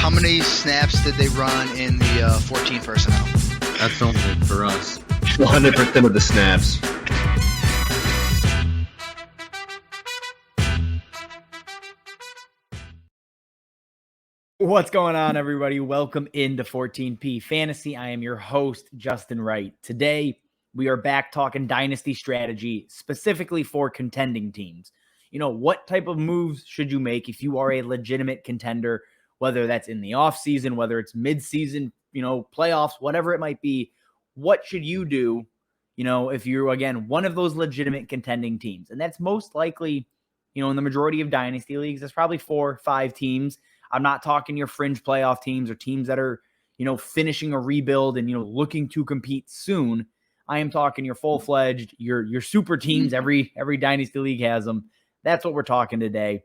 How many snaps did they run in the 14 personnel? That's only for us. 100% of the snaps. What's going on, everybody? Welcome into 14P Fantasy. I am your host, Justin Wright. Today, we are back talking Dynasty strategy, specifically for contending teams. You know, what type of moves should you make if you are a legitimate contender, whether that's in the offseason, whether it's midseason, playoffs, whatever it might be. What should you do, if you're, again, one of those legitimate contending teams? And that's most likely, in the majority of Dynasty leagues, there's probably 4 or 5 teams. I'm not talking your fringe playoff teams or teams that are, finishing a rebuild and, looking to compete soon. I am talking your full-fledged, your super teams. Every Dynasty league has them. That's what we're talking today.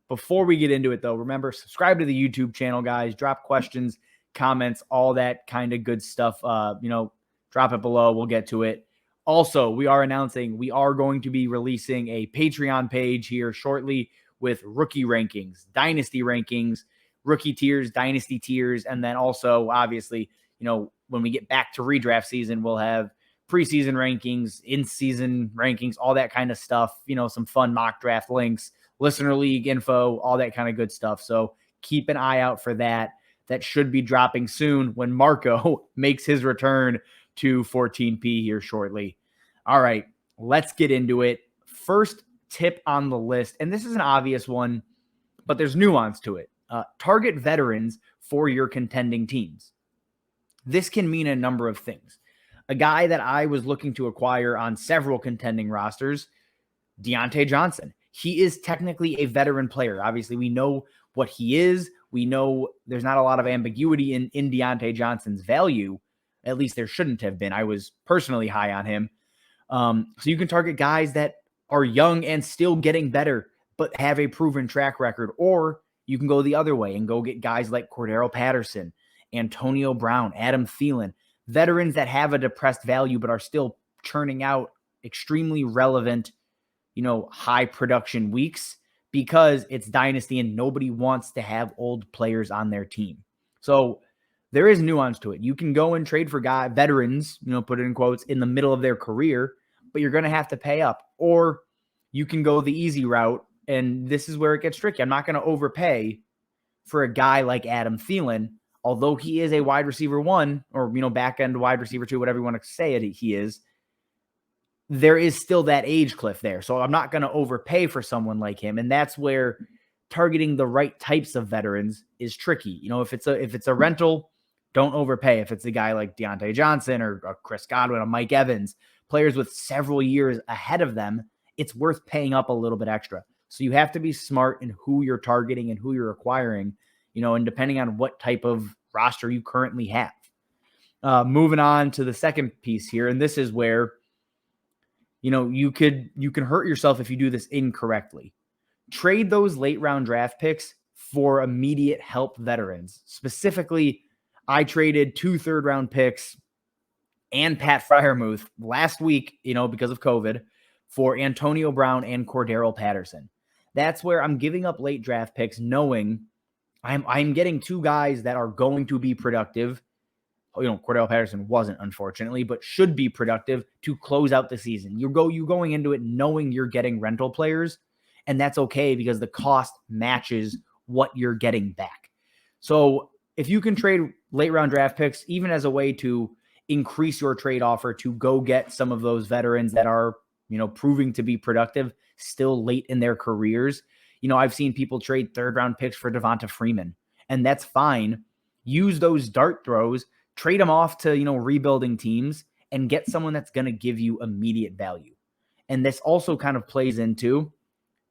Before we get into it, though, remember, subscribe to the YouTube channel, guys. Drop questions, comments, all that kind of good stuff. Drop it below. We'll get to it. Also, we are announcing we are going to be releasing a Patreon page here shortly with rookie rankings, dynasty rankings, rookie tiers, dynasty tiers, and then also, obviously, when we get back to redraft season, we'll have preseason rankings, in-season rankings, all that kind of stuff, some fun mock draft links, listener league info, all that kind of good stuff. So keep an eye out for that. That should be dropping soon when Marco makes his return to 14P here shortly. All right, let's get into it. First tip on the list, and this is an obvious one, but there's nuance to it. Target veterans for your contending teams. This can mean a number of things. A guy that I was looking to acquire on several contending rosters, Diontae Johnson. He is technically a veteran player. Obviously, we know what he is. We know there's not a lot of ambiguity in Diontae Johnson's value. At least there shouldn't have been. I was personally high on him. So you can target guys that are young and still getting better, but have a proven track record. Or you can go the other way and go get guys like Cordero Patterson, Antonio Brown, Adam Thielen, veterans that have a depressed value, but are still churning out extremely relevant, high production weeks because it's Dynasty and nobody wants to have old players on their team. So there is nuance to it. You can go and trade for veterans, put it in quotes, in the middle of their career, but you're going to have to pay up. Or you can go the easy route, and this is where it gets tricky. I'm not going to overpay for a guy like Adam Thielen, although he is a wide receiver 1 or, back end wide receiver 2, whatever you want to say it, he is. There is still that age cliff there. So I'm not going to overpay for someone like him. And that's where targeting the right types of veterans is tricky. If it's a rental, don't overpay. If it's a guy like Diontae Johnson or a Chris Godwin, a Mike Evans, players with several years ahead of them, it's worth paying up a little bit extra. So you have to be smart in who you're targeting and who you're acquiring, and depending on what type of roster you currently have. Moving on to the second piece here, and this is where, you can hurt yourself if you do this incorrectly. Trade those late round draft picks for immediate help veterans. Specifically, I traded 2 third-round picks and Pat Freiermuth last week, because of COVID, for Antonio Brown and Cordero Patterson. That's where I'm giving up late draft picks knowing I'm getting 2 guys that are going to be productive. Cordero Patterson wasn't, unfortunately, but should be productive to close out the season. You're going into it knowing you're getting rental players, and that's okay because the cost matches what you're getting back. So if you can trade late round draft picks, even as a way to increase your trade offer to go get some of those veterans that are, proving to be productive still late in their careers. I've seen people trade 3rd round picks for Devonta Freeman, and that's fine. Use those dart throws, trade them off to, rebuilding teams and get someone that's going to give you immediate value. And this also kind of plays into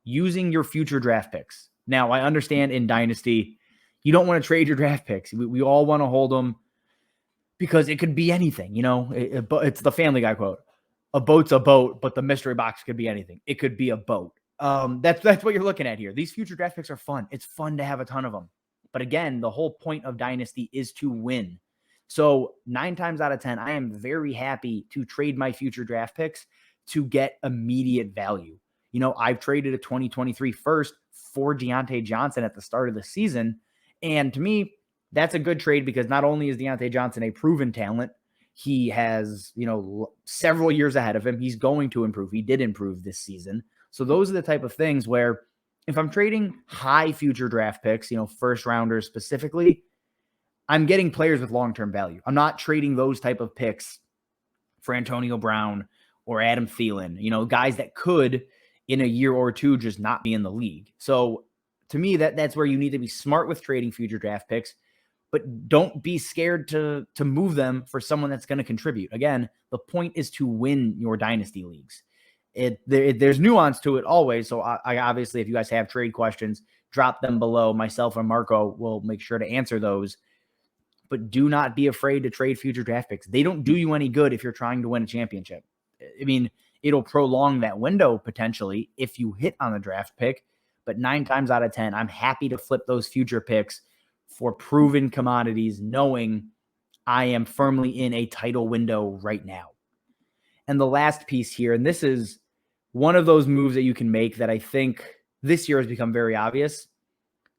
using your future draft picks. Now, I understand in Dynasty, you don't want to trade your draft picks. We all want to hold them because it could be anything, it's the Family Guy quote. A boat's a boat, but the mystery box could be anything. It could be a boat. That's what you're looking at here. These future draft picks are fun. It's fun to have a ton of them. But again, the whole point of Dynasty is to win. So 9 times out of 10, I am very happy to trade my future draft picks to get immediate value. I've traded a 2023 first for Diontae Johnson at the start of the season. And to me, that's a good trade because not only is Deontay Johnson a proven talent, he has, several years ahead of him. He's going to improve. He did improve this season. So those are the type of things where if I'm trading high future draft picks, first rounders specifically, I'm getting players with long-term value. I'm not trading those type of picks for Antonio Brown or Adam Thielen, guys that could in a year or two just not be in the league. So to me, that's where you need to be smart with trading future draft picks, but don't be scared to move them for someone that's going to contribute. Again, the point is to win your dynasty leagues. There's nuance to it always. So I obviously, if you guys have trade questions, drop them below. Myself and Marco will make sure to answer those. But do not be afraid to trade future draft picks. They don't do you any good if you're trying to win a championship. I mean, it'll prolong that window potentially if you hit on a draft pick. But 9 times out of 10, I'm happy to flip those future picks for proven commodities, knowing I am firmly in a title window right now. And the last piece here, and this is one of those moves that you can make that I think this year has become very obvious.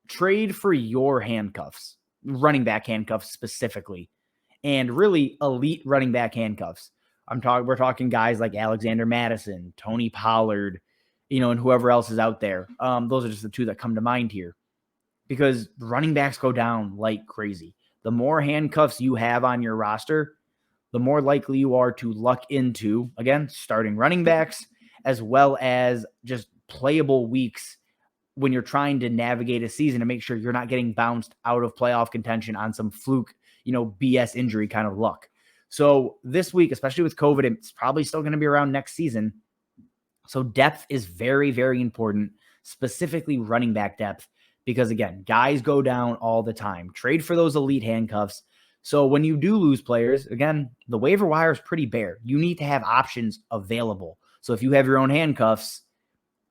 Trade for your handcuffs, running back handcuffs specifically, and really elite running back handcuffs. We're talking guys like Alexander Madison, Tony Pollard, and whoever else is out there. Those are just the 2 that come to mind here. Because running backs go down like crazy. The more handcuffs you have on your roster, the more likely you are to luck into, again, starting running backs, as well as just playable weeks when you're trying to navigate a season to make sure you're not getting bounced out of playoff contention on some fluke, BS injury kind of luck. So this week, especially with COVID, it's probably still going to be around next season. So depth is very, very important, specifically running back depth. Because again, guys go down all the time. Trade for those elite handcuffs. So when you do lose players, again, the waiver wire is pretty bare. You need to have options available. So if you have your own handcuffs,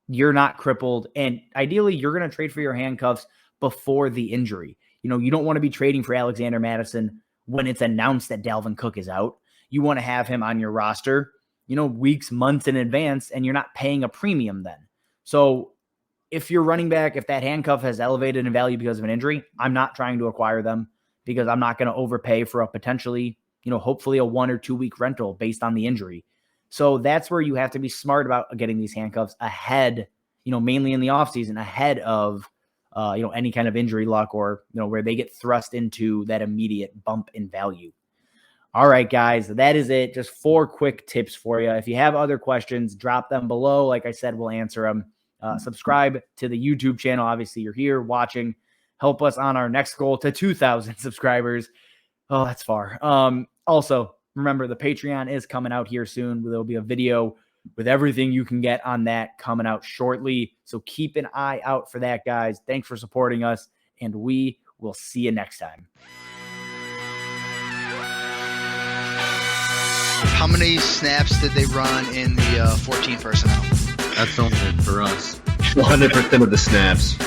you're not crippled. And ideally, you're going to trade for your handcuffs before the injury. You don't want to be trading for Alexander Madison when it's announced that Dalvin Cook is out. You want to have him on your roster, weeks, months in advance, and you're not paying a premium then. So if you're running back, if that handcuff has elevated in value because of an injury, I'm not trying to acquire them because I'm not going to overpay for a potentially, hopefully a 1 or 2 week rental based on the injury. So that's where you have to be smart about getting these handcuffs ahead, mainly in the offseason, ahead of, any kind of injury luck or, where they get thrust into that immediate bump in value. All right, guys, that is it. Just 4 quick tips for you. If you have other questions, drop them below. Like I said, we'll answer them. Subscribe to the YouTube channel. Obviously, you're here watching. Help us on our next goal to 2,000 subscribers. Oh, that's far. Also, remember, the Patreon is coming out here soon. There'll be a video with everything you can get on that coming out shortly. So keep an eye out for that, guys. Thanks for supporting us, and we will see you next time. How many snaps did they run in the 14 personnel? That's only for us. 100% of the snaps.